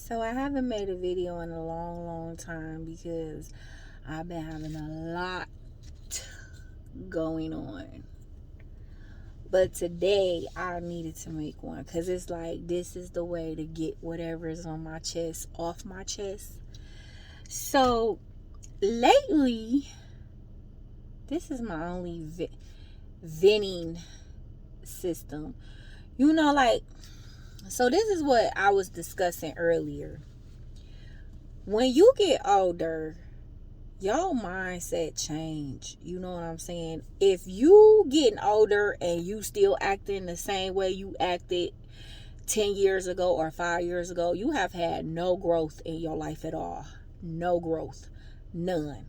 So I haven't made a video in a long time because I've been having a lot going on. But today I needed to make one because it's like this is the way to get whatever is on my chest off my chest. So lately, this is my only venting system. So this is what I was discussing earlier. When you get older, your mindset change. You know what I'm saying? If you getting older and you still acting the same way you acted 10 years ago or 5 years ago, you have had no growth in your life at all. No growth. None.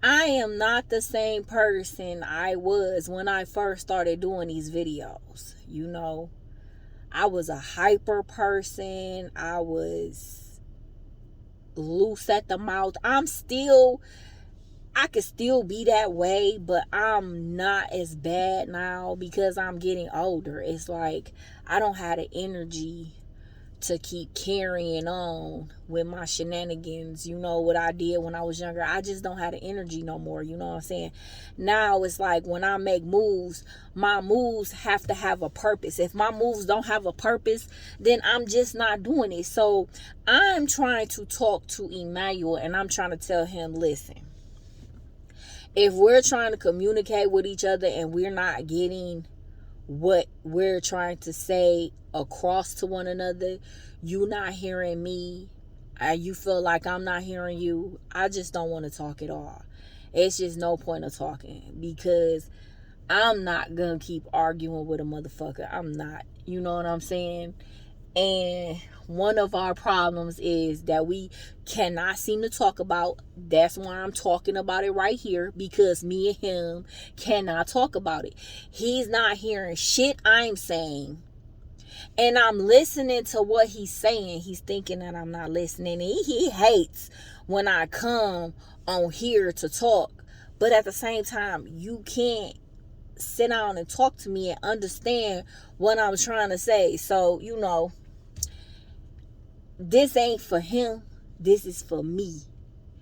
I am not the same person I was when I first started doing these videos. I was a hyper person. I was loose at the mouth. I could still be that way, but I'm not as bad now because I'm getting older. It's like I don't have the energy to keep carrying on with my shenanigans. What I did when I was younger. I just don't have the energy no more. You know what I'm saying? Now it's like when I make moves, my moves have to have a purpose. If my moves don't have a purpose, then I'm just not doing it. So I'm trying to talk to Emmanuel and I'm trying to tell him, listen, if we're trying to communicate with each other and we're not getting what we're trying to say across to one another, you not hearing me, you feel like I'm not hearing you, I just don't want to talk at all. It's just no point of talking because I'm not gonna keep arguing with a motherfucker. I'm not. You know what I'm saying? And one of our problems is that we cannot seem to talk about. That's why I'm talking about it right here, because me and him cannot talk about it. He's not hearing shit I'm saying, and I'm listening to what he's saying. He's thinking that I'm not listening. He hates when I come on here to talk, but at the same time, you can't sit down and talk to me and understand what I'm trying to say. So, this ain't for him. This is for me.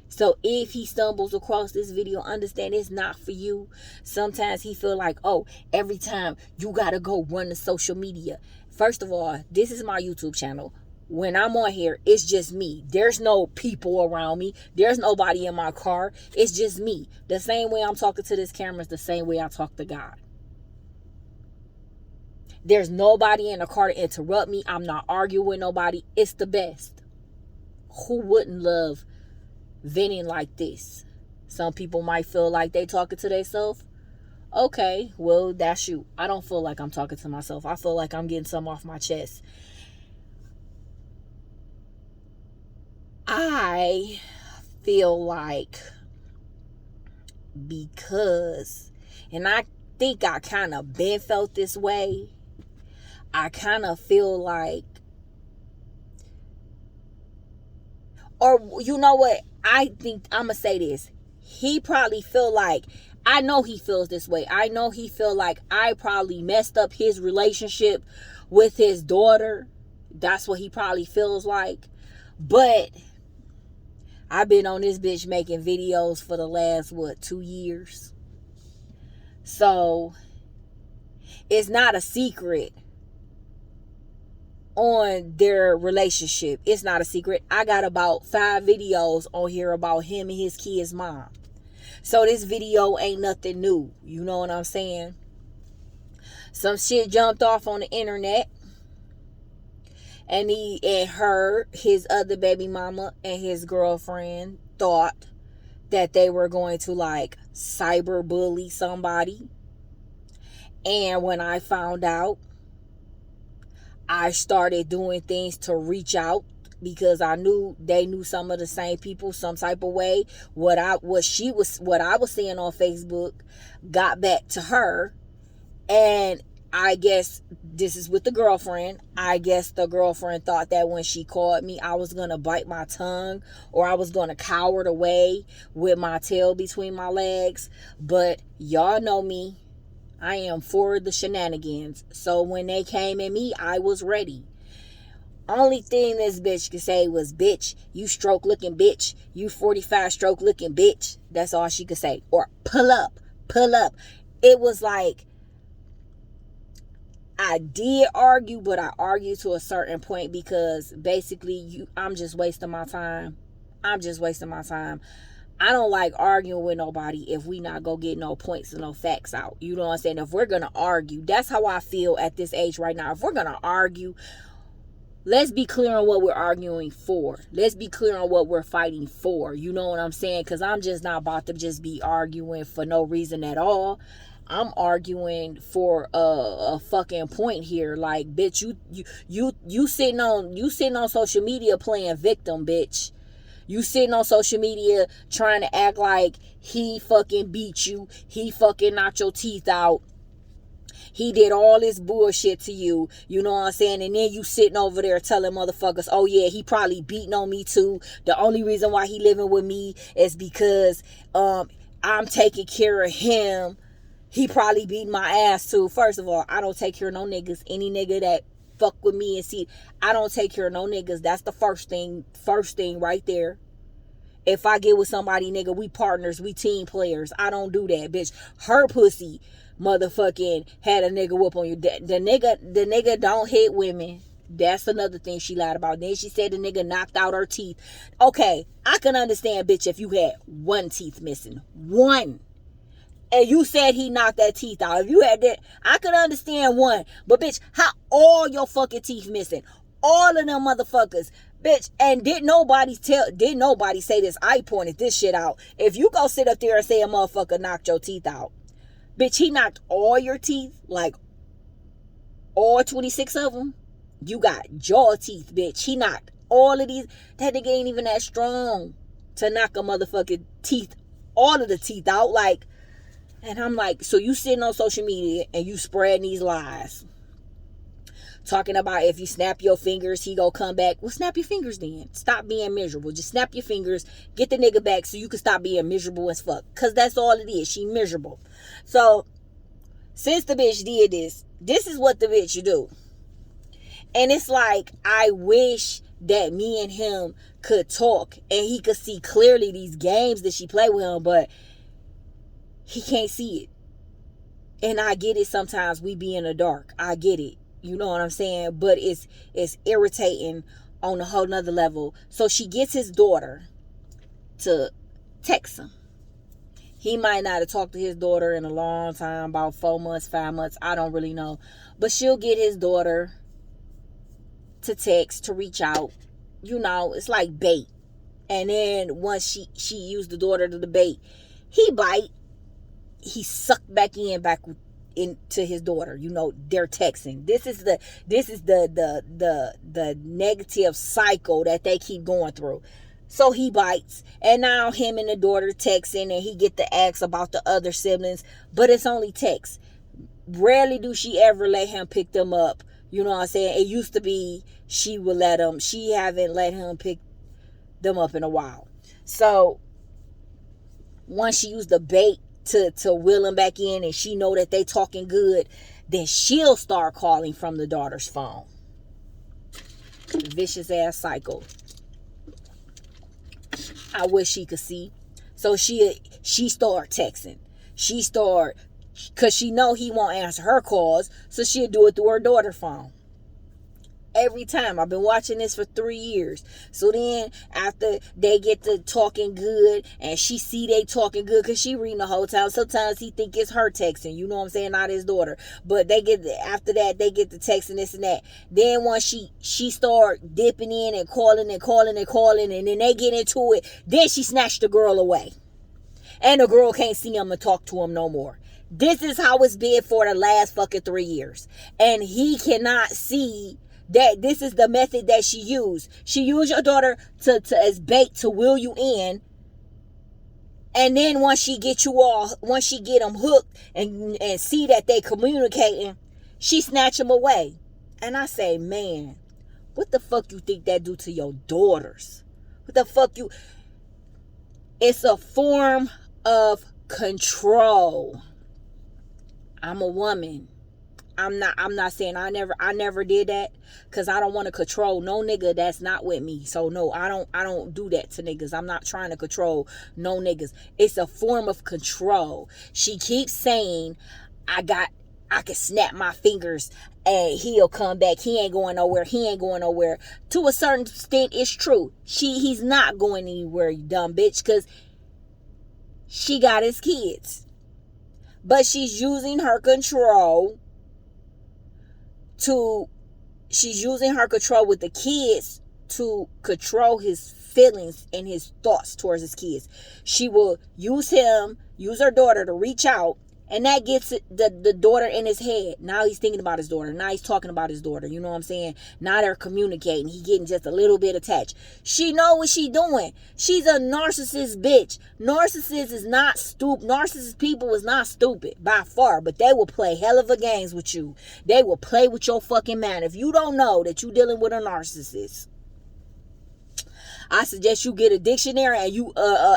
So if he stumbles across this video, understand it's not for you. Sometimes he feel like, oh, every time you gotta go run the social media. First of all, this is my YouTube channel. When I'm on here, it's just me. There's no people around me. There's nobody in my car. It's just me. The same way I'm talking to this camera is the same way I talk to God. There's nobody in the car to interrupt me. I'm not arguing with nobody. It's the best. Who wouldn't love venting like this? Some people might feel like they talking to themselves. Okay, well, that's you. I don't feel like I'm talking to myself. I feel like I'm getting something off my chest. I feel like because, and I think I kind of been felt this way, I kind of feel like, or you know what, I think I'm gonna say this, he probably feel like, I know he feels this way, I know he feel like I probably messed up his relationship with his daughter. That's what he probably feels like. But I've been on this bitch making videos for the last 2 years. So it's not a secret on their relationship. It's not a secret. I got about 5 videos on here about him and his kid's mom. So this video ain't nothing new. You know what I'm saying? Some shit jumped off on the internet, and his other baby mama and his girlfriend thought that they were going to like cyber bully somebody. And when I found out, I started doing things to reach out because I knew they knew some of the same people some type of way. What I was seeing on Facebook got back to her, and I guess this is with the girlfriend. I guess the girlfriend thought that when she called me, I was going to bite my tongue or I was going to cower away with my tail between my legs. But y'all know me. I am for the shenanigans. So when they came at me, I was ready. Only thing this bitch could say was, bitch, you stroke looking bitch. You 45 stroke looking bitch. That's all she could say. Or pull up, pull up. It was like, I did argue, but I argued to a certain point because basically I'm just wasting my time. I'm just wasting my time. I don't like arguing with nobody if we not go get no points and no facts out. You know what I'm saying? If we're going to argue, that's how I feel at this age right now. If we're going to argue, let's be clear on what we're arguing for. Let's be clear on what we're fighting for. You know what I'm saying? Because I'm just not about to just be arguing for no reason at all. I'm arguing for a fucking point here. Like, bitch, you sitting on social media playing victim, bitch. You sitting on social media trying to act like he fucking beat you. He fucking knocked your teeth out. He did all this bullshit to you. You know what I'm saying? And then you sitting over there telling motherfuckers, oh yeah, he probably beating on me too. The only reason why he living with me is because I'm taking care of him. He probably beating my ass too. First of all, I don't take care of no niggas. Any nigga that fuck with me and see, I don't take care of no niggas. That's the first thing right there. If I get with somebody, nigga, we partners, we team players. I don't do that, bitch. Her pussy motherfucking had a nigga whoop on you. The nigga don't hit women. That's another thing she lied about. Then she said the nigga knocked out her teeth. Okay, I can understand, bitch, if you had one teeth missing. One. And you said he knocked that teeth out. If you had that, I could understand one. But bitch, how all your fucking teeth missing? All of them motherfuckers. Bitch, and didn't nobody say this? I pointed this shit out. If you go sit up there and say a motherfucker knocked your teeth out, bitch, he knocked all your teeth, like all 26 of them. You got jaw teeth, bitch. He knocked all of these. That nigga ain't even that strong to knock a motherfucking teeth, all of the teeth out. Like, and I'm like, so you sitting on social media and you spreading these lies. Talking about if you snap your fingers, he gonna come back. Well, snap your fingers then. Stop being miserable. Just snap your fingers. Get the nigga back so you can stop being miserable as fuck. Because that's all it is. She miserable. So, since the bitch did this is what the bitch do. And it's like, I wish that me and him could talk. And he could see clearly these games that she play with him. But he can't see it. And I get it sometimes. We be in the dark. I get it. You know what I'm saying? But it's irritating on a whole nother level. So she gets his daughter to text him. He might not have talked to his daughter in a long time, about 4 months, 5 months. I don't really know. But she'll get his daughter to text, to reach out. You know, it's like bait. And then once she used the daughter to the bait, he bite. He sucked back into his daughter. You know, they're texting. This is the negative cycle that they keep going through. So he bites, and now him and the daughter texting, and he get the ask about the other siblings, but it's only text. Rarely do she ever let him pick them up. You know what I'm saying? It used to be she would let him. She haven't let him pick them up in a while. So once she used the bait to wheel him back in, and she know that they talking good, then she'll start calling from the daughter's phone. Vicious ass cycle. I wish she could see. So she start texting. She start, because she know he won't answer her calls, so she'll do it through her daughter's phone. Every time. I've been watching this for 3 years. So then after they get to talking good, and she see they talking good, because she reading the whole time. Sometimes he think it's her texting. You know what I'm saying? Not his daughter. But after that, they get the texting this and that. Then once she start dipping in and calling, and then they get into it, then she snatched the girl away. And the girl can't see him and talk to him no more. This is how it's been for the last fucking 3 years. And he cannot see that this is the method that she used. She used your daughter to as bait to wheel you in. And then once she get them hooked and see that they communicating, she snatch them away. And I say, man, what the fuck you think that do to your daughters? What the fuck you... It's a form of control. I'm a woman. I'm not saying I never did that, because I don't want to control no nigga that's not with me. So no, I don't do that to niggas. I'm not trying to control no niggas. It's a form of control. She keeps saying I can snap my fingers and he'll come back. He ain't going nowhere. He ain't going nowhere. To a certain extent, it's true. He's not going anywhere, you dumb bitch, because she got his kids. But she's using her control with the kids to control his feelings and his thoughts towards his kids. She will use her daughter to reach out, and that gets the daughter in his head. Now he's thinking about his daughter. Now he's talking about his daughter. You know what I'm saying? Now they're communicating. He getting just a little bit attached. She know what she doing. She's a narcissist bitch. Narcissist people is not stupid by far, but they will play hell of a games with you. They will play with your fucking mind. If you don't know that you dealing with a narcissist, I suggest you get a dictionary and you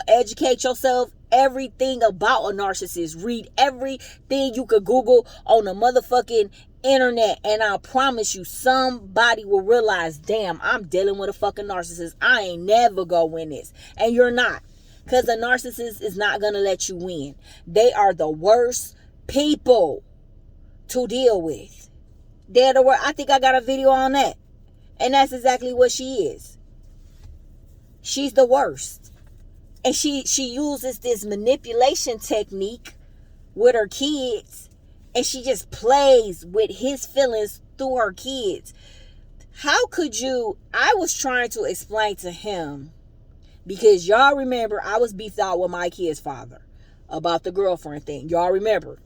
educate yourself everything about a narcissist. Read everything you could Google on the motherfucking internet, and I promise you somebody will realize, damn, I'm dealing with a fucking narcissist. I ain't never gonna win this. And you're not, because a narcissist is not gonna let you win. They are the worst people to deal with. They're the worst. I think I got a video on that, and that's exactly what she is. She's the worst. And she uses this manipulation technique with her kids, and she just plays with his feelings through her kids. How could you? I was trying to explain to him, because y'all remember I was beefed out with my kid's father about the girlfriend thing. Y'all remember?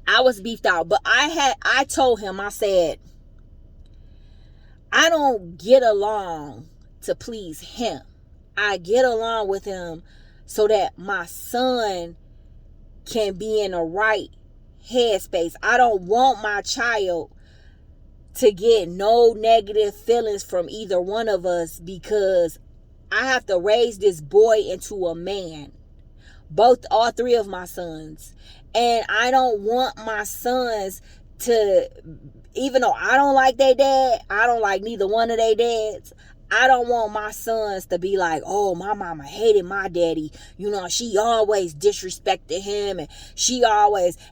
I was beefed out, but I told him, I said, I don't get along to please him. I get along with him so that my son can be in the right headspace. I don't want my child to get no negative feelings from either one of us, because I have to raise this boy into a man. All three of my sons. And I don't want my sons to, even though I don't like their dad, I don't like neither one of their dads, I don't want my sons to be like, oh, my mama hated my daddy. You know, she always disrespected him, and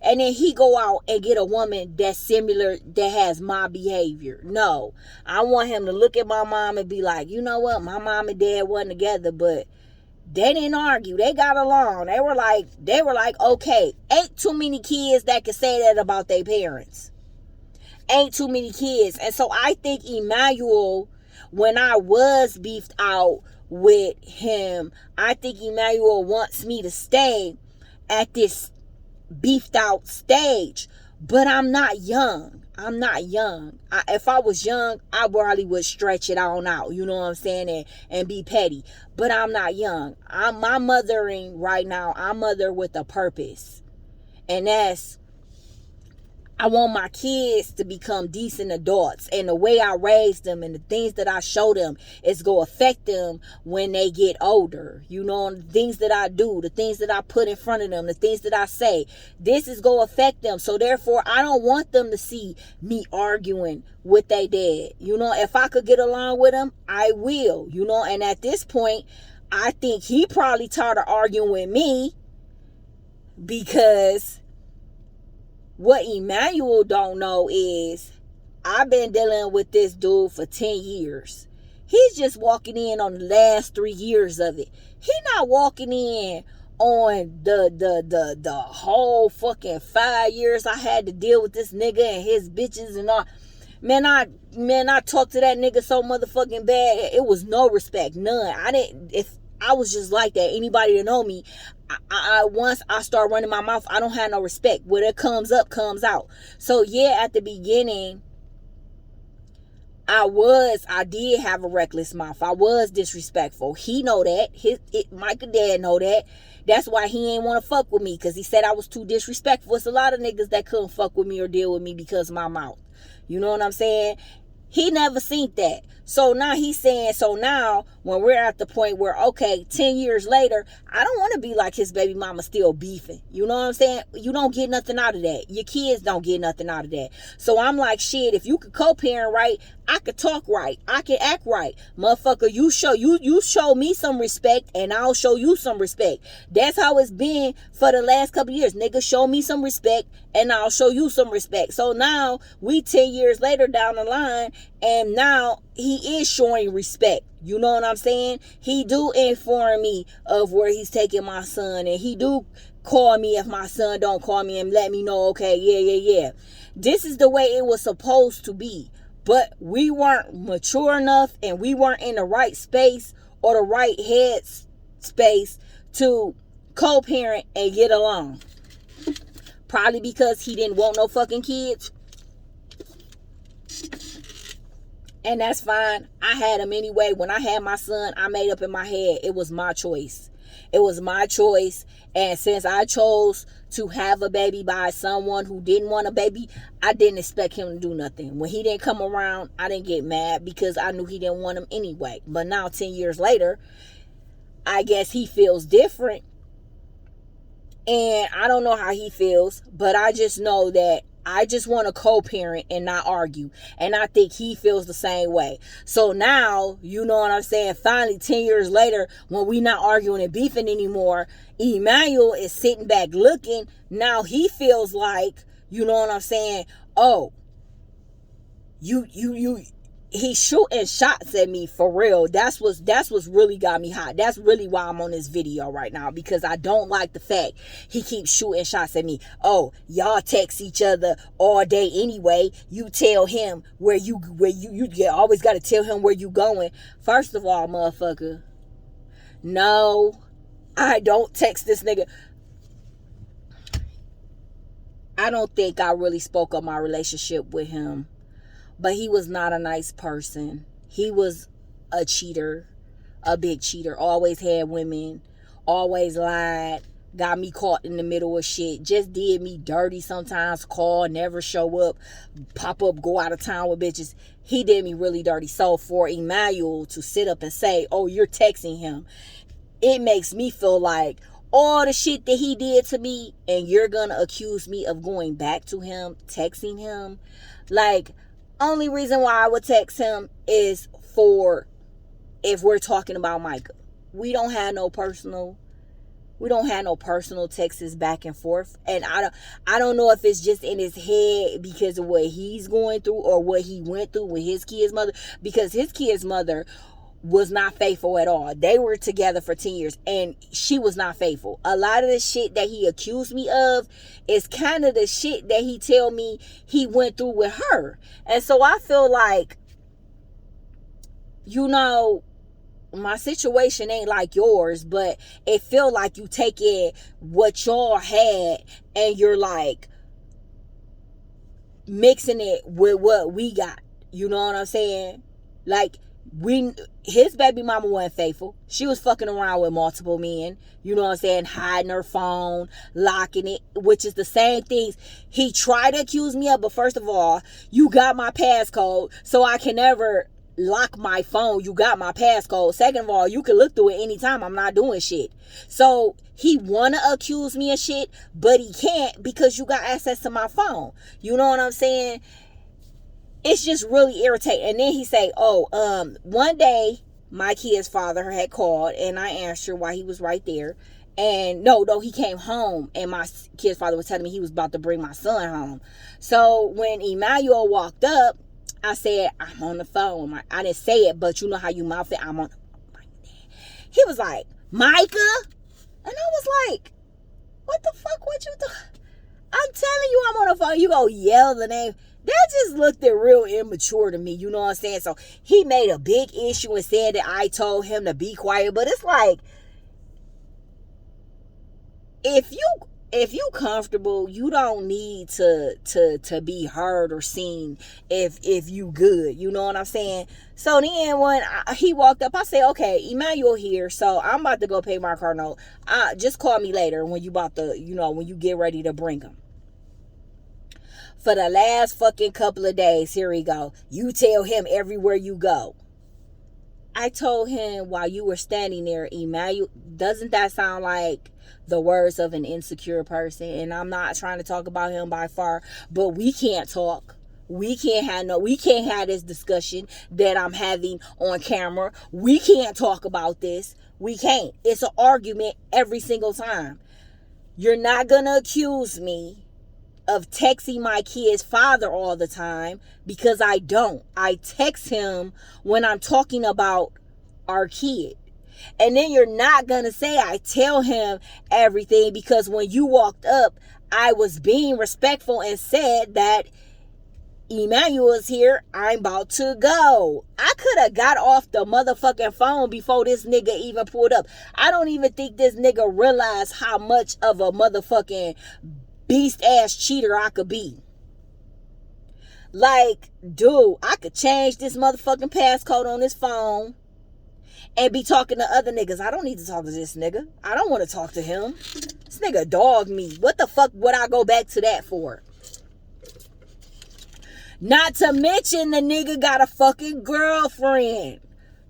and then he go out and get a woman that's similar, that has my behavior. No, I want him to look at my mom and be like, you know what? My mom and dad wasn't together, but they didn't argue. They got along. They were like, okay. Ain't too many kids that can say that about their parents. Ain't too many kids. And so I think Emmanuel, when I was beefed out with him, I think Emmanuel wants me to stay at this beefed out stage. But I'm not young. If I was young, I probably would stretch it on out. You know what I'm saying? And be petty. But I'm not young. My mothering right now, I mother with a purpose. And that's, I want my kids to become decent adults, and the way I raise them and the things that I show them is going to affect them when they get older. You know, the things that I do, the things that I put in front of them, the things that I say, this is going to affect them. So therefore, I don't want them to see me arguing with their dad. You know, if I could get along with them, I will, you know, and at this point, I think he probably tired of arguing with me, because what Emmanuel don't know is I've been dealing with this dude for 10 years. He's just walking in on the last 3 years of it. He not walking in on the whole fucking 5 years I had to deal with this nigga and his bitches and all. Man, I talked to that nigga so motherfucking bad. It was no respect, none. I was just like that. Anybody that know me, once I start running my mouth, I don't have no respect. Whatever comes up, comes out. So yeah, at the beginning, I did have a reckless mouth. I was disrespectful. He know that. Michael dad know that. That's why he ain't want to fuck with me, because he said I was too disrespectful. It's a lot of niggas that couldn't fuck with me or deal with me because of my mouth. You know what I'm saying? He never seen that. So now he's saying, so now when we're at the point where, okay, 10 years later, I don't want to be like his baby mama still beefing. You know what I'm saying? You don't get nothing out of that. Your kids don't get nothing out of that. So I'm like, shit, if you could co-parent right, I could talk right. I can act right. Motherfucker, you show me some respect and I'll show you some respect. That's how it's been for the last couple of years. Nigga, show me some respect and I'll show you some respect. So now we 10 years later down the line, and now he is showing respect. You know what I'm saying? He do inform me of where he's taking my son, and he do call me if my son don't call me and let me know, okay, yeah. This is the way it was supposed to be. But we weren't mature enough and we weren't in the right space or the right head space to co-parent and get along. Probably because he didn't want no fucking kids. And that's fine. I had him anyway. When I had my son, I made up in my head it was my choice. It was my choice. And since I chose to have a baby by someone who didn't want a baby, I didn't expect him to do nothing. When he didn't come around, I didn't get mad because I knew he didn't want him anyway. But now 10 years later, I guess he feels different. And I don't know how he feels, but I just know that I just want to co-parent and not argue. And I think he feels the same way. So now, you know what I'm saying? Finally, 10 years later, when we not arguing and beefing anymore, Emmanuel is sitting back looking. Now he feels like, you know what I'm saying? Oh, he's shooting shots at me for real. That's what's really got me hot. That's really why I'm on this video right now, because I don't like the fact he keeps shooting shots at me. Oh, y'all text each other all day anyway. You tell him where you always got to tell him where you going. First of all, motherfucker, no, I don't text this nigga. I don't think I really spoke up my relationship with him. But he was not a nice person. He was a cheater, a big cheater. Always had women, always lied, got me caught in the middle of shit. Just did me dirty sometimes, call, never show up, pop up, go out of town with bitches. He did me really dirty. So for Emmanuel to sit up and say, oh, you're texting him, it makes me feel like all the shit that he did to me, and you're going to accuse me of going back to him, texting him. Like, only reason why I would text him is for if we're talking about Micah. We don't have no personal texts back and forth. And I don't know if it's just in his head because of what he's going through or what he went through with his kid's mother. Because his kid's mother was not faithful at all. They were together for 10 years and she was not faithful. A lot of the shit that he accused me of is kind of the shit that he tell me he went through with her. And so I feel like, you know, my situation ain't like yours, but it feel like you taking what y'all had and you're like mixing it with what we got. You know what I'm saying? Like, his baby mama wasn't faithful. She was fucking around with multiple men. You know what I'm saying? Hiding her phone, locking it, which is the same things he tried to accuse me of. But first of all, you got my passcode, so I can never lock my phone. You got my passcode. Second of all, you can look through it anytime. I'm not doing shit. So he wanna accuse me of shit, but he can't because you got access to my phone. You know what I'm saying? It's just really irritating. And then he say, one day my kid's father had called and I answered while he was right there. And no, he came home and my kid's father was telling me he was about to bring my son home. So when Emmanuel walked up, I said, I'm on the phone. I didn't say it, but you know how you mouth it. I'm on. He was like, Micah? And I was like, what the fuck? What you do? I'm telling you I'm on the phone. You go yell the name. That just looked real immature to me. You know what I'm saying? So he made a big issue and said that I told him to be quiet. But it's like, if you comfortable, you don't need to be heard or seen if you good. You know what I'm saying? So then when he walked up, I said, okay, Emmanuel here, so I'm about to go pay my car note. Just call me later when you when you get ready to bring him. For the last fucking couple of days, here we go. You tell him everywhere you go. I told him while you were standing there, Emmanuel, doesn't that sound like the words of an insecure person? And I'm not trying to talk about him by far, but we can't talk. We can't have this discussion that I'm having on camera. We can't talk about this. We can't. It's an argument every single time. You're not gonna accuse me of texting my kid's father all the time, because I don't. I text him when I'm talking about our kid. And then you're not gonna say I tell him everything, because when you walked up, I was being respectful and said that Emmanuel is here, I'm about to go. I could have got off the motherfucking phone before this nigga even pulled up. I don't even think this nigga realized how much of a motherfucking beast ass cheater I could be. Like, dude, I could change this motherfucking passcode on this phone and be talking to other niggas. I don't need to talk to this nigga. I don't want to talk to him. This nigga dogged me. What the fuck would I go back to that for? Not to mention the nigga got a fucking girlfriend.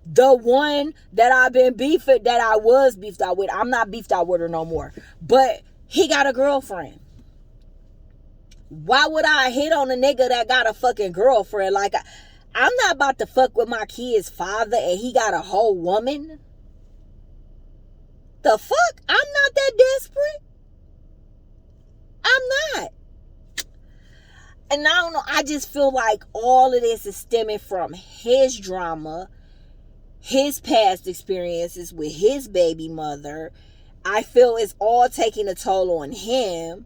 The one that I've been beefing, that I was beefed out with. I'm not beefed out with her no more. But he got a girlfriend. Why would I hit on a nigga that got a fucking girlfriend? Like, I'm not about to fuck with my kid's father and he got a whole woman. The fuck? I'm not that desperate. I'm not. And I don't know, I just feel like all of this is stemming from his drama, his past experiences with his baby mother. I feel it's all taking a toll on him,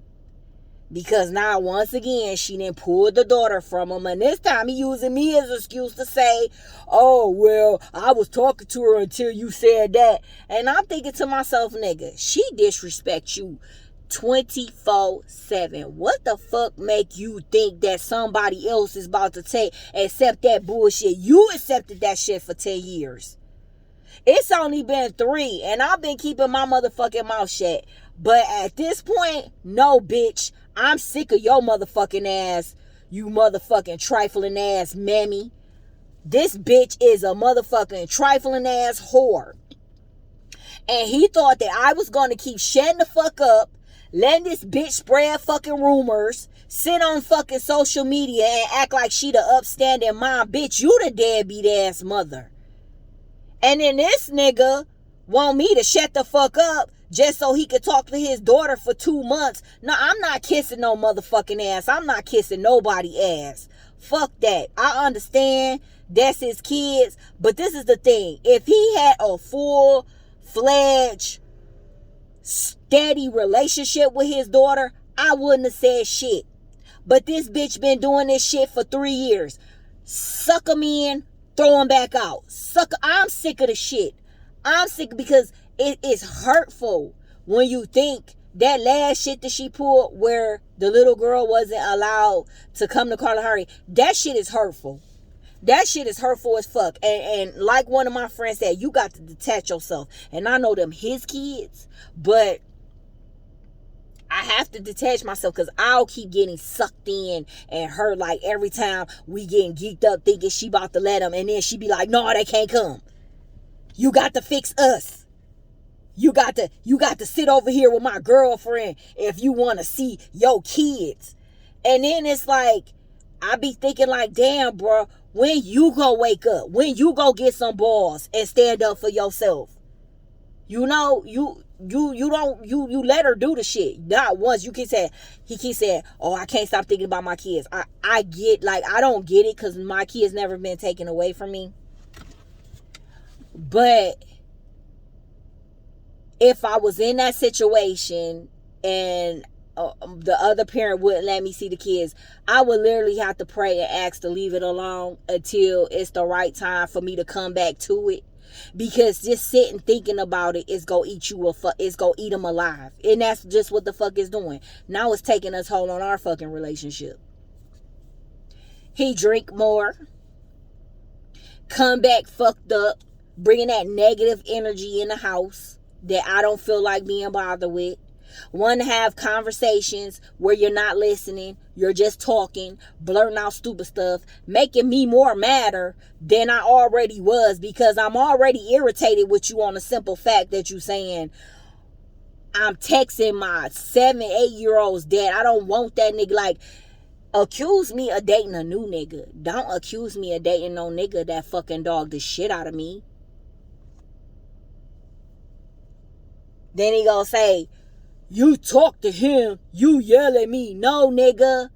because now once again she done pulled the daughter from him, and this time he using me as an excuse to say, oh well, I was talking to her until you said that. And I'm thinking to myself, nigga, she disrespects you 24/7. What the fuck make you think that somebody else is about to accept that bullshit? You accepted that shit for 10 years. It's only been 3, and I've been keeping my motherfucking mouth shut. But at this point, no, bitch. I'm sick of your motherfucking ass, you motherfucking trifling ass mammy. This bitch is a motherfucking trifling ass whore. And he thought that I was going to keep shutting the fuck up, letting this bitch spread fucking rumors, sit on fucking social media and act like she the upstanding mom. Bitch, you the deadbeat ass mother. And then this nigga want me to shut the fuck up just so he could talk to his daughter for 2 months. No, I'm not kissing no motherfucking ass. I'm not kissing nobody ass. Fuck that. I understand that's his kids, but this is the thing. If he had a full-fledged, steady relationship with his daughter, I wouldn't have said shit. But this bitch been doing this shit for 3 years. Suck him in, throw him back out. I'm sick of the shit. I'm sick because it is hurtful when you think that last shit that she pulled where the little girl wasn't allowed to come to Kalahari. That shit is hurtful. That shit is hurtful as fuck. And like one of my friends said, you got to detach yourself. And I know them his kids, but I have to detach myself because I'll keep getting sucked in and hurt. Like every time we getting geeked up thinking she about to let them, and then she be like, no, they can't come. You got to fix us. You got to sit over here with my girlfriend if you want to see your kids. And then it's like, I be thinking like, damn, bro, when you go wake up, when you go get some balls and stand up for yourself. You know, you let her do the shit. Not once. He keeps saying, oh, I can't stop thinking about my kids. I get, like, I don't get it because my kids never been taken away from me. But if I was in that situation and the other parent wouldn't let me see the kids, I would literally have to pray and ask to leave it alone until it's the right time for me to come back to it. Because just sitting thinking about it is gonna eat it's gonna eat them alive. And that's just what the fuck it's doing. Now it's taking us hold on our fucking relationship. He drink more, come back fucked up, bringing that negative energy in the house that I don't feel like being bothered with. Want to have conversations where you're not listening, you're just talking, blurting out stupid stuff, making me more madder than I already was, because I'm already irritated with you on the simple fact that you saying I'm texting my 7-8-year-old's dad. I don't want that nigga. Like, accuse me of dating a new nigga. Don't accuse me of dating no nigga that fucking dogged the shit out of me. Then he gonna say, you talk to him, you yell at me. No, nigga.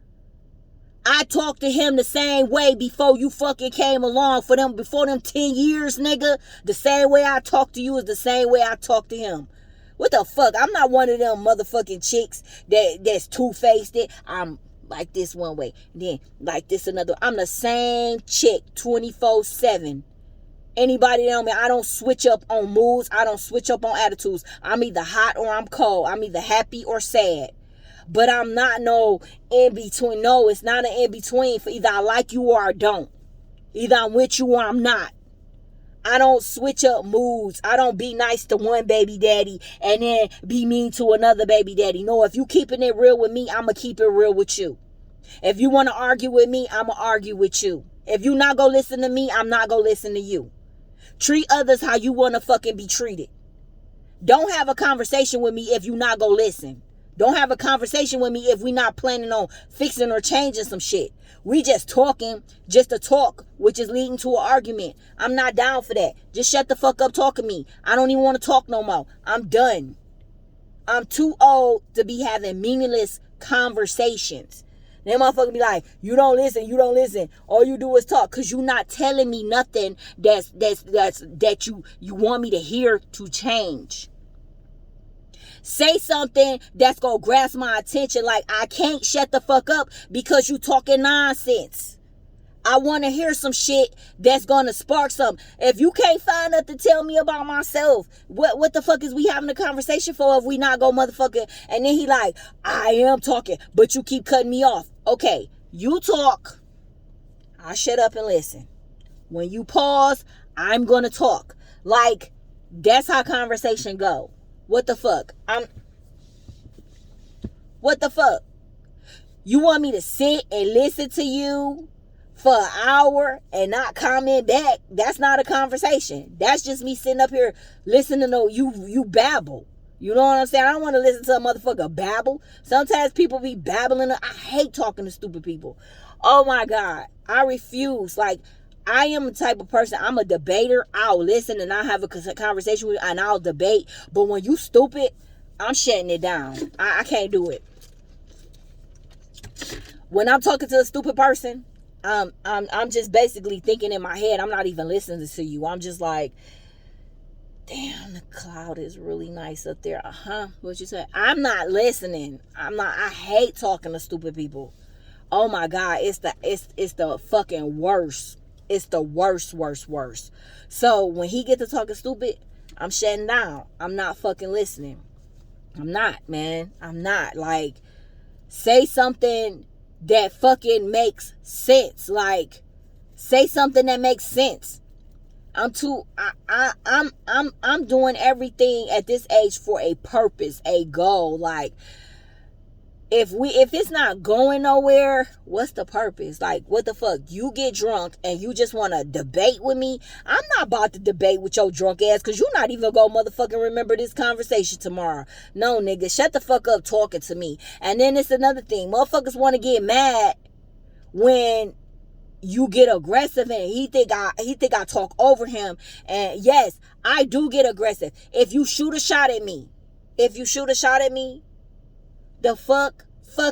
I talked to him the same way before you fucking came along before them 10 years, nigga. The same way I talk to you is the same way I talk to him. What the fuck? I'm not one of them motherfucking chicks that's two-faced. I'm like this one way, then like this another. I'm the same chick 24/7. Anybody know me? I don't switch up on moods. I don't switch up on attitudes. I'm either hot or I'm cold. I'm either happy or sad. But I'm not no in between. No, it's not an in between. For either I like you or I don't. Either I'm with you or I'm not. I don't switch up moods. I don't be nice to one baby daddy and then be mean to another baby daddy. No, if you keeping it real with me, I'm going to keep it real with you. If you want to argue with me, I'm going to argue with you. If you not going to listen to me, I'm not going to listen to you. Treat others how you want to fucking be treated. Don't have a conversation with me if you not going to listen. Don't have a conversation with me if we not planning on fixing or changing some shit. We just talking just to talk, which is leading to an argument. I'm not down for that. Just shut the fuck up talking to me. I don't even want to talk no more. I'm done. I'm too old to be having meaningless conversations. Then motherfucker be like, you don't listen. All you do is talk, because you not telling me nothing that you want me to hear to change. Say something that's gonna grasp my attention. Like, I can't shut the fuck up because you talking nonsense. I want to hear some shit that's gonna spark something. If you can't find nothing to tell me about myself, what the fuck is we having a conversation for if we not go motherfucker? And then he like, I am talking, but you keep cutting me off. Okay, you talk, I shut up and listen. When you pause, I'm gonna talk. Like, that's how conversation go. What the fuck? What the fuck? You want me to sit and listen to you for an hour and not comment back? That's not a conversation. That's just me sitting up here listening to you babble. You know what I'm saying? I don't want to listen to a motherfucker babble. Sometimes people be babbling. I hate talking to stupid people. Oh my God. I refuse. Like, I am the type of person, I'm a debater. I'll listen and I'll have a conversation with you and I'll debate. But when you stupid, I'm shutting it down. I can't do it. When I'm talking to a stupid person, I'm just basically thinking in my head. I'm not even listening to you. I'm just like, damn, the cloud is really nice up there. What you say? I'm not listening. I hate talking to stupid people. Oh my God, it's the fucking worst. It's the worst. So when he get to talking stupid, I'm shutting down. I'm not fucking listening. I'm not, man. I'm not. Like, say something that fucking makes sense. Like, say something that makes sense. I'm doing everything at this age for a purpose, a goal. Like, if it's not going nowhere, what's the purpose? Like, what the fuck? You get drunk and you just want to debate with me? I'm not about to debate with your drunk ass, because you're not even gonna motherfucking remember this conversation tomorrow. No, nigga, shut the fuck up talking to me. And then it's another thing. Motherfuckers want to get mad when you get aggressive and he think I talk over him. And yes, I do get aggressive. If you shoot a shot at me, the fuck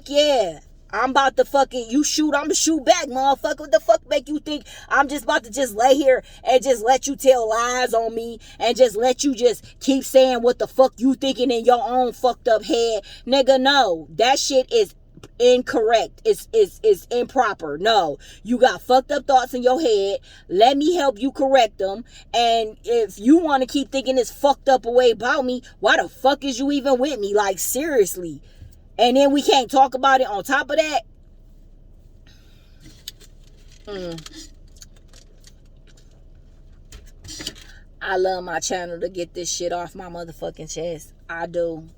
yeah. I'm about to fucking, you shoot, I'm gonna shoot back, motherfucker. What the fuck make you think I'm just about to just lay here and just let you tell lies on me and just let you just keep saying what the fuck you thinking in your own fucked up head? Nigga, no. That shit is incorrect. It's improper. No. You got fucked up thoughts in your head. Let me help you correct them. And if you want to keep thinking this fucked up way about me, why the fuck is you even with me? Like, seriously. And then we can't talk about it on top of that. I love my channel to get this shit off my motherfucking chest. I do.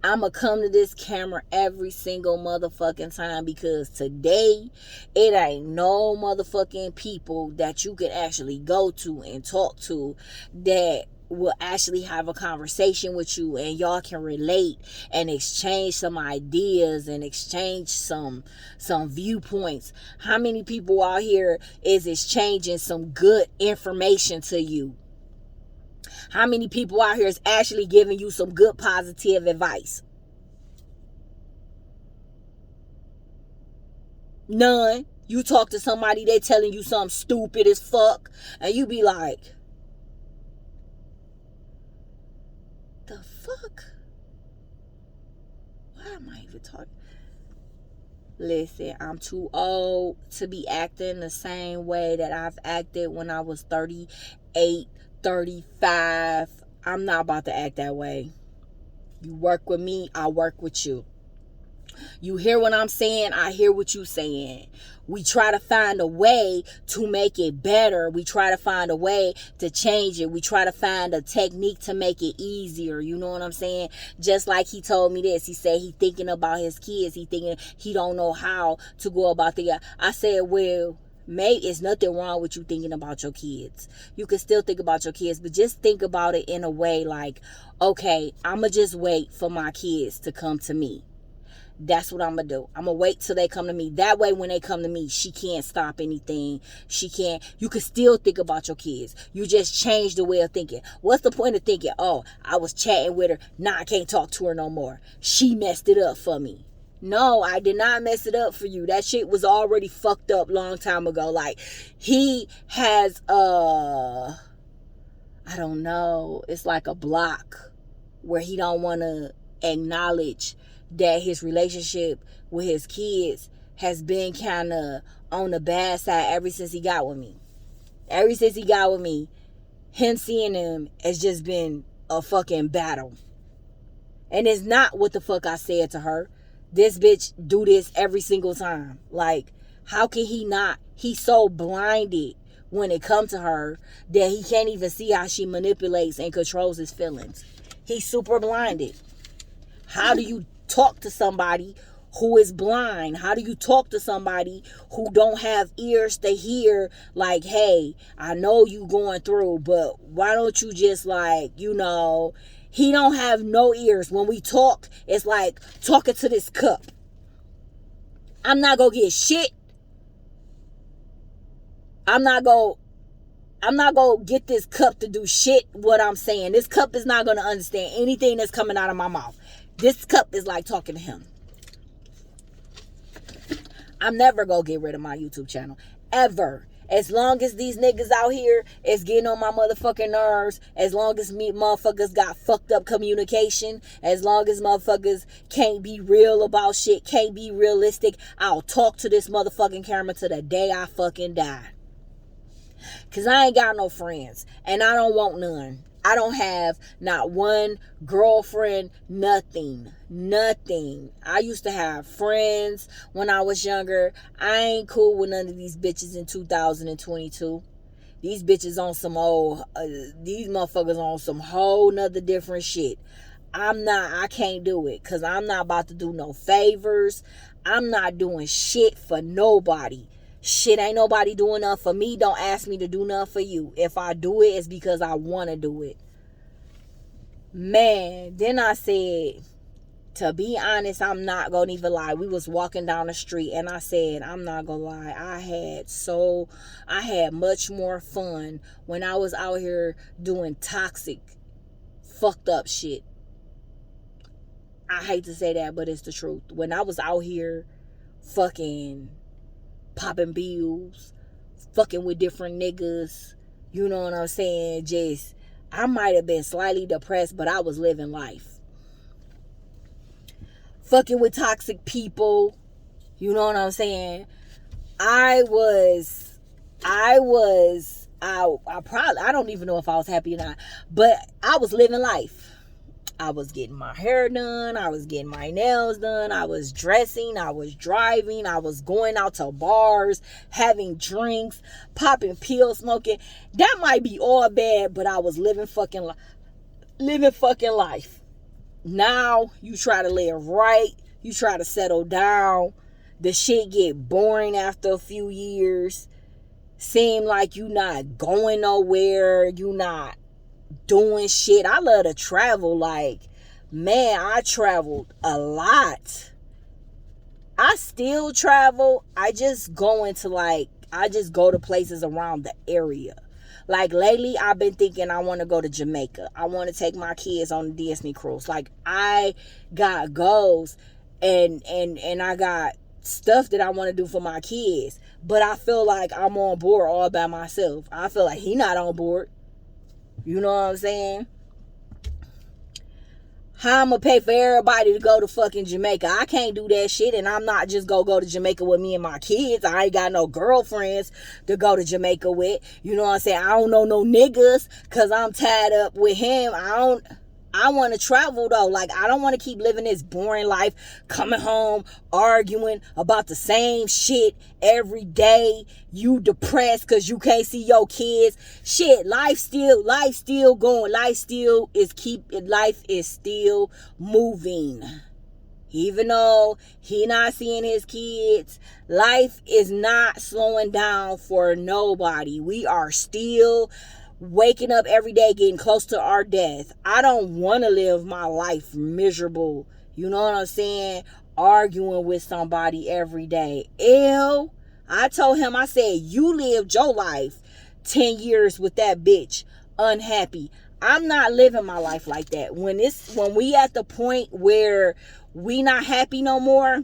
I'ma come to this camera every single motherfucking time, because today it ain't no motherfucking people that you can actually go to and talk to that will actually have a conversation with you, and y'all can relate and exchange some ideas and exchange some viewpoints. How many people out here is exchanging some good information to you? How many people out here is actually giving you some good positive advice? None. You talk to somebody, they telling you something stupid as fuck, and you be like, the fuck? Why am I even talking? Listen, I'm too old to be acting the same way that I've acted when I was 38, 35. I'm not about to act that way. You work with me, I work with you. You hear what I'm saying, I hear what you're saying. We try to find a way to make it better. We try to find a way to change it. We try to find a technique to make it easier. You know what I'm saying? Just like he told me this. He said he thinking about his kids. He thinking he don't know how to go about the. I said, well, mate, it's nothing wrong with you thinking about your kids. You can still think about your kids, but just think about it in a way like, okay, I'm going to just wait for my kids to come to me. That's what I'm going to do. I'm going to wait till they come to me. That way, when they come to me, she can't stop anything. She can't. You can still think about your kids. You just change the way of thinking. What's the point of thinking, oh, I was chatting with her, now I can't talk to her no more. She messed it up for me. No, I did not mess it up for you. That shit was already fucked up long time ago. Like, he has, I don't know. It's like a block where he don't want to acknowledge that his relationship with his kids has been kind of on the bad side ever since he got with me. Ever since he got with me, him seeing him has just been a fucking battle. And it's not what the fuck I said to her. This bitch do this every single time. Like, how can he not? He's so blinded when it comes to her that he can't even see how she manipulates and controls his feelings. He's super blinded. How do you talk to somebody who is blind? How do you talk to somebody who don't have ears to hear, like, hey, I know you going through, but why don't you just, like, you know, he don't have no ears. When we talk, it's like talking to this cup. I'm not gonna get shit. I'm not gonna get this cup to do shit what I'm saying. This cup is not gonna understand anything that's coming out of my mouth. This cup is like talking to him. I'm never gonna get rid of my YouTube channel. Ever. As long as these niggas out here is getting on my motherfucking nerves, as long as me motherfuckers got fucked up communication, as long as motherfuckers can't be real about shit, can't be realistic, I'll talk to this motherfucking camera to the day I fucking die. Cause I ain't got no friends. And I don't want none. I don't have not one girlfriend, nothing. I used to have friends when I was younger. I ain't cool with none of these bitches in 2022. These bitches on some old, these motherfuckers on some whole nother different shit. I can't do it, because I'm not about to do no favors. I'm not doing shit for nobody. Shit, ain't nobody doing nothing for me. Don't ask me to do nothing for you. If I do it, it's because I want to do it. Man, then I said, to be honest, I'm not going to even lie. We was walking down the street and I said, I'm not going to lie. I had much more fun when I was out here doing toxic, fucked up shit. I hate to say that, but it's the truth. When I was out here fucking popping bills, fucking with different niggas, you know what I'm saying? Just, I might have been slightly depressed, but I was living life. Fucking with toxic people, you know what I'm saying? I don't even know if I was happy or not, but I was living life. I was getting my hair done. I was getting my nails done. I was dressing. I was driving. I was going out to bars, having drinks, popping pills, smoking. That might be all bad, but I was living fucking life. Now you try to live right. You try to settle down. The shit get boring after a few years. Seem like you not going nowhere. You not doing shit. I love to travel. Like, man, I traveled a lot. I still travel. I just go to places around the area. Like lately, I've been thinking I want to go to Jamaica. I want to take my kids on a Disney cruise. Like, I got goals and I got stuff that I want to do for my kids. But I feel like I'm on board all by myself. I feel like he not on board. You know what I'm saying? How I'm gonna pay for everybody to go to fucking Jamaica? I can't do that shit, and I'm not just gonna go to Jamaica with me and my kids. I ain't got no girlfriends to go to Jamaica with. You know what I'm saying? I don't know no niggas because I'm tied up with him. I want to travel though. Like, I don't want to keep living this boring life, coming home, arguing about the same shit every day. You depressed because you can't see your kids. Shit, life still going. Life is still moving. Even though he not seeing his kids, life is not slowing down for nobody. We are still waking up every day, getting close to our death. I don't want to live my life miserable. You know what I'm saying? Arguing with somebody every day. Ew. I told him, I said, you lived your life 10 years with that bitch unhappy. I'm not living my life like that. When we at the point where we not happy no more,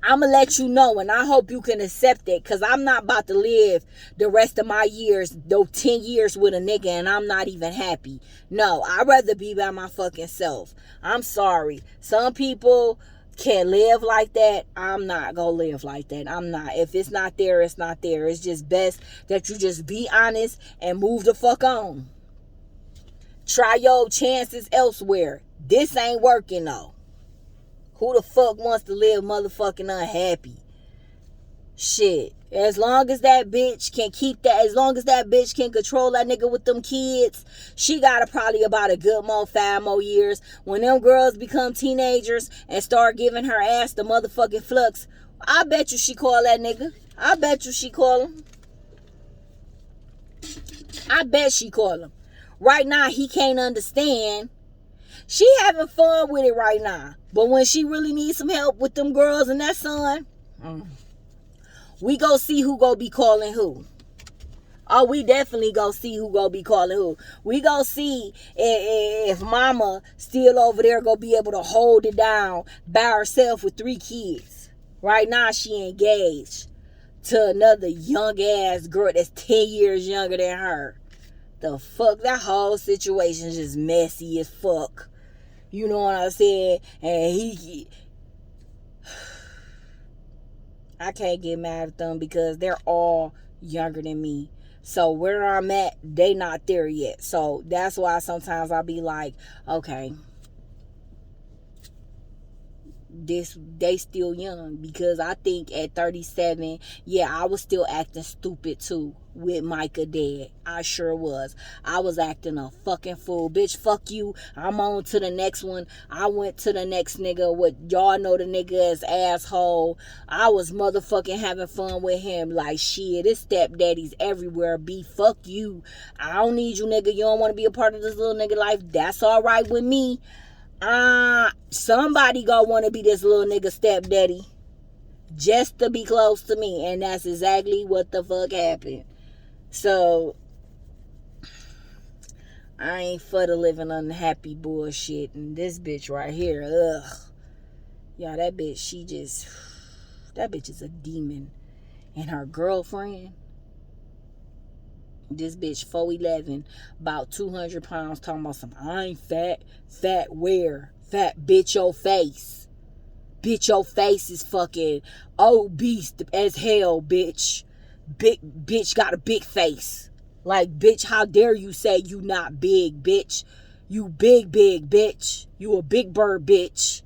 I'm going to let you know, and I hope you can accept it, because I'm not about to live the rest of my years, those 10 years with a nigga, and I'm not even happy. No, I'd rather be by my fucking self. I'm sorry. Some people can live like that. I'm not going to live like that. I'm not. If it's not there, it's not there. It's just best that you just be honest and move the fuck on. Try your chances elsewhere. This ain't working, though. Who the fuck wants to live motherfucking unhappy? Shit. As long as that bitch can keep that, as long as that bitch can control that nigga with them kids, she got probably about a good 5 more years. When them girls become teenagers and start giving her ass the motherfucking flux, I bet you she call that nigga. I bet you she call him. I bet she call him. Right now, he can't understand. She having fun with it right now. But when she really needs some help with them girls and that son, we go see who go be calling who. Oh, we definitely go see who go be calling who. We go see if mama still over there go be able to hold it down by herself with 3 kids. Right now she engaged to another young ass girl that's 10 years younger than her. The fuck, that whole situation is just messy as fuck. You know what I'm saying? And I can't get mad at them because they're all younger than me. So where I'm at, they not there yet. So that's why sometimes I'll be like, okay, they still young. Because I think at 37, yeah, I was still acting stupid too with Micah dead. I sure was. I was acting a fucking fool. Bitch, fuck you. I'm on to the next one. I went to the next nigga. What y'all know the nigga as asshole. I was motherfucking having fun with him. Like, shit, this stepdaddy's everywhere. B, fuck you. I don't need you, nigga. You don't want to be a part of this little nigga life. That's all right with me. Somebody gonna want to be this little nigga stepdaddy just to be close to me. And that's exactly what the fuck happened. So I ain't for the living unhappy bullshit. And this bitch right here, ugh. Y'all, that bitch, that bitch is a demon. And her girlfriend, this bitch 4'11", about 200 pounds, talking about some, I ain't fat. Fat where? Fat bitch your face. Bitch your face is fucking obese as hell, bitch. Big bitch got a big face. Like, bitch, how dare you say you not big, bitch? You big, bitch. You a big bird, bitch.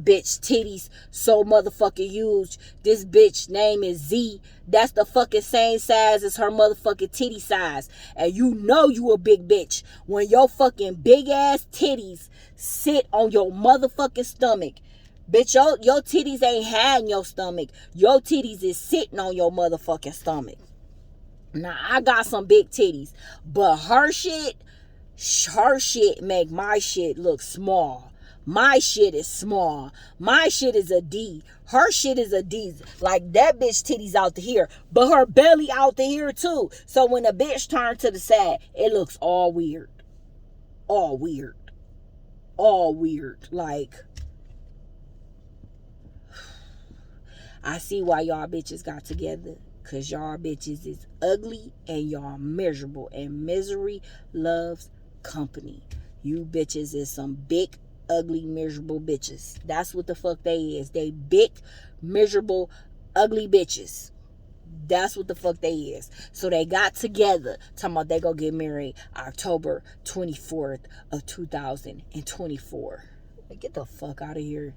bitch titties so motherfucking huge. This bitch name is Z. That's the fucking same size as her motherfucking titty size. And you know you a big bitch when your fucking big ass titties sit on your motherfucking stomach. Bitch, your titties ain't hiding your stomach. Your titties is sitting on your motherfucking stomach. Now, I got some big titties, but her shit make my shit look small. My shit is small. My shit is a D. Her shit is a D. Like, that bitch titties out to here, but her belly out to here too. So when a bitch turns to the side, it looks all weird. All weird. All weird. Like, I see why y'all bitches got together. Because y'all bitches is ugly and y'all miserable. And misery loves company. You bitches is some big, ugly, miserable bitches. That's what the fuck they is. They big, miserable, ugly bitches. That's what the fuck they is. So they got together. Talking about they gonna get married October 24th of 2024. Like, get the fuck out of here.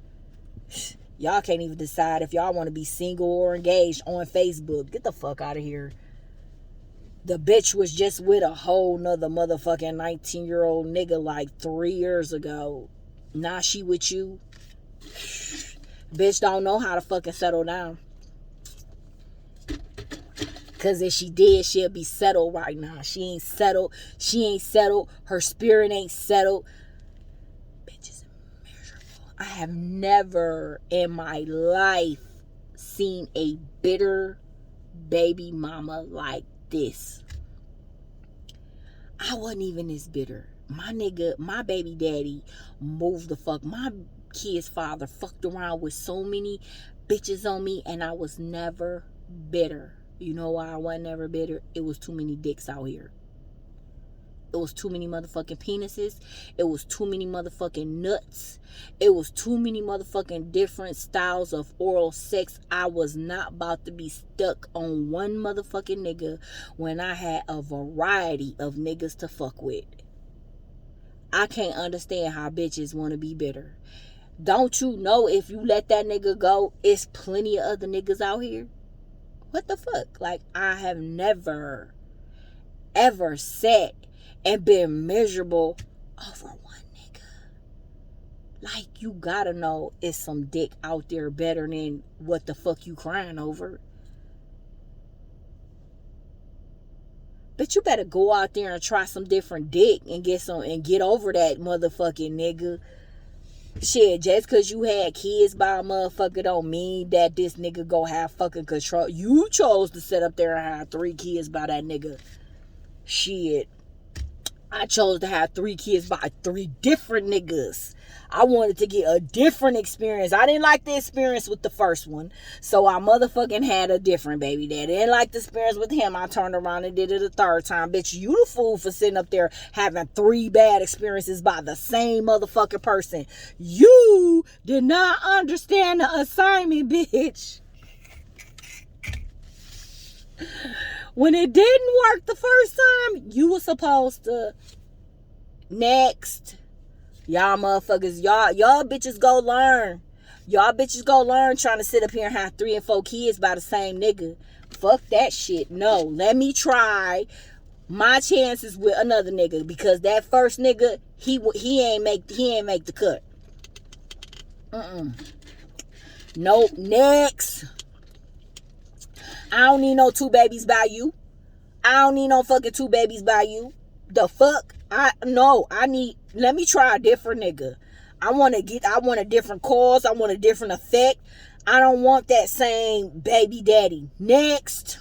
Y'all can't even decide if y'all want to be single or engaged on Facebook. Get the fuck out of here. The bitch was just with a whole nother motherfucking 19-year-old nigga like 3 years ago. Now she with you. Bitch don't know how to fucking settle down. Because if she did, she'll be settled right now. She ain't settled. She ain't settled. Her spirit ain't settled. I have never in my life seen a bitter baby mama like this. I wasn't even this bitter. My nigga, my baby daddy moved the fuck. My kid's father fucked around with so many bitches on me, and I was never bitter. You know why I wasn't never bitter? It was too many dicks out here. It was too many motherfucking penises. It was too many motherfucking nuts. It was too many motherfucking different styles of oral sex. I was not about to be stuck on one motherfucking nigga when I had a variety of niggas to fuck with. I can't understand how bitches want to be bitter. Don't you know if you let that nigga go, it's plenty of other niggas out here? What the fuck? Like, I have never, ever sat and been miserable over one nigga. Like, you gotta know it's some dick out there better than what the fuck you crying over. But you better go out there and try some different dick and get over that motherfucking nigga. Shit, just cause you had kids by a motherfucker don't mean that this nigga go have fucking control. You chose to sit up there and have 3 kids by that nigga. Shit. I chose to have 3 kids by 3 different niggas. I wanted to get a different experience. I didn't like the experience with the first one. So I motherfucking had a different baby daddy. Didn't like the experience with him. I turned around and did it a 3rd time. Bitch, you the fool for sitting up there having 3 bad experiences by the same motherfucking person. You did not understand the assignment, bitch. When it didn't work the first time, you were supposed to next. Y'all motherfuckers, y'all bitches go learn. Y'all bitches go learn trying to sit up here and have 3 and 4 kids by the same nigga. Fuck that shit. No, let me try my chances with another nigga, because that first nigga, he ain't make the cut. Nope. Next. I don't need no 2 babies by you. I don't need no fucking 2 babies by you. The fuck? Let me try a different nigga. I want a different cause. I want a different effect. I don't want that same baby daddy. Next.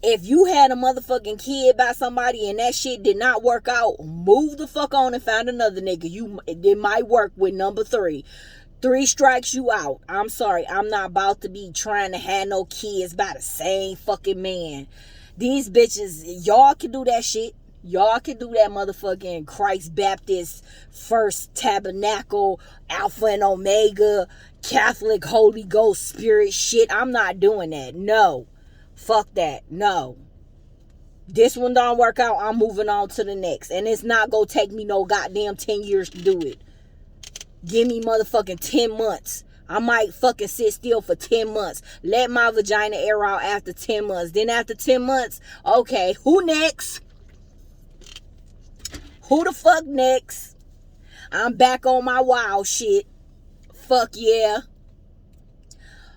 If you had a motherfucking kid by somebody and that shit did not work out, move the fuck on and find another nigga. It might work with number 3. 3 strikes, you out. I'm sorry. I'm not about to be trying to have no kids by the same fucking man. These bitches, y'all can do that shit. Y'all can do that motherfucking Christ Baptist First Tabernacle Alpha and Omega Catholic Holy Ghost Spirit shit. I'm not doing that. No. Fuck that. No. This one don't work out. I'm moving on to the next. And it's not gonna take me no goddamn 10 years to do it. Give me motherfucking 10 months. I might fucking sit still for 10 months. Let my vagina air out after 10 months. Then after 10 months, okay, who next? Who the fuck next? I'm back on my wild shit. Fuck yeah.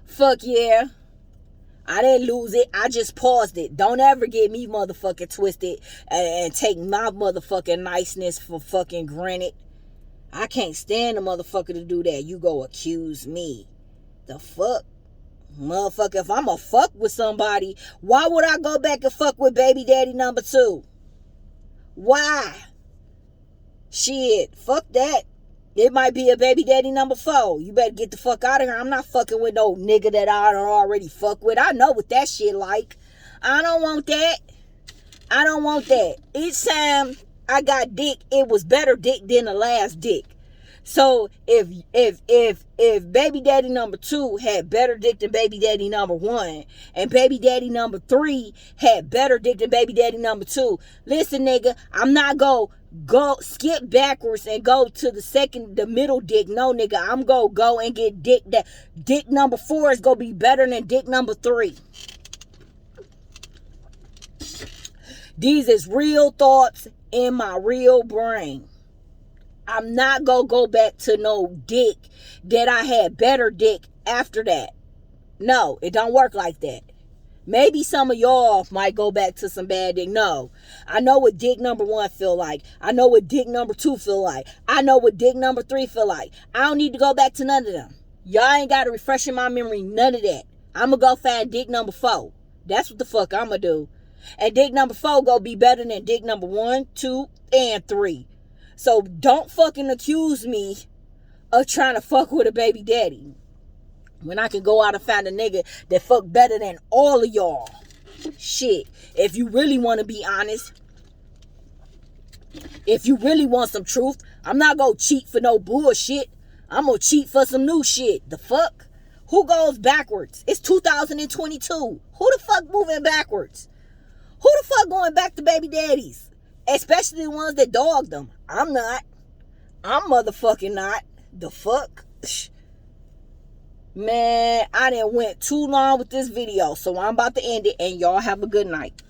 Fuck yeah. I didn't lose it. I just paused it. Don't ever get me motherfucking twisted and take my motherfucking niceness for fucking granted. I can't stand a motherfucker to do that. You go accuse me. The fuck? Motherfucker, if I'm a fuck with somebody, why would I go back and fuck with baby daddy number 2? Why? Shit, fuck that. It might be a baby daddy number 4. You better get the fuck out of here. I'm not fucking with no nigga that I already fuck with. I know what that shit like. I don't want that. I don't want that. Each time I got dick, it was better dick than the last dick. So if baby daddy number 2 had better dick than baby daddy number 1, and baby daddy number 3 had better dick than baby daddy number 2, listen nigga, I'm not go skip backwards and go to the middle dick. No nigga, I'm go and get dick that dick number 4 is gonna be better than dick number 3. These is real thoughts in my real brain. I'm not gonna go back to no dick that I had better dick after that. No, it don't work like that. Maybe some of y'all might go back to some bad dick. No, I know what dick number 1 feel like. I know what dick number 2 feel like. I know what dick number 3 feel like. I don't need to go back to none of them. Y'all ain't got to refresh in my memory none of that. I'm going to go find dick number 4. That's what the fuck I'm going to do. And dick number 4 gonna be better than dick number 1, 2, and 3. So don't fucking accuse me of trying to fuck with a baby daddy when I can go out and find a nigga that fuck better than all of y'all. Shit. If you really want to be honest, if you really want some truth, I'm not gonna cheat for no bullshit. I'm gonna cheat for some new shit. The fuck? Who goes backwards? It's 2022. Who the fuck moving backwards? Who the fuck going back to baby daddies? Especially the ones that dogged them. I'm not. I'm motherfucking not. The fuck? Man, I done went too long with this video, so I'm about to end it, and y'all have a good night.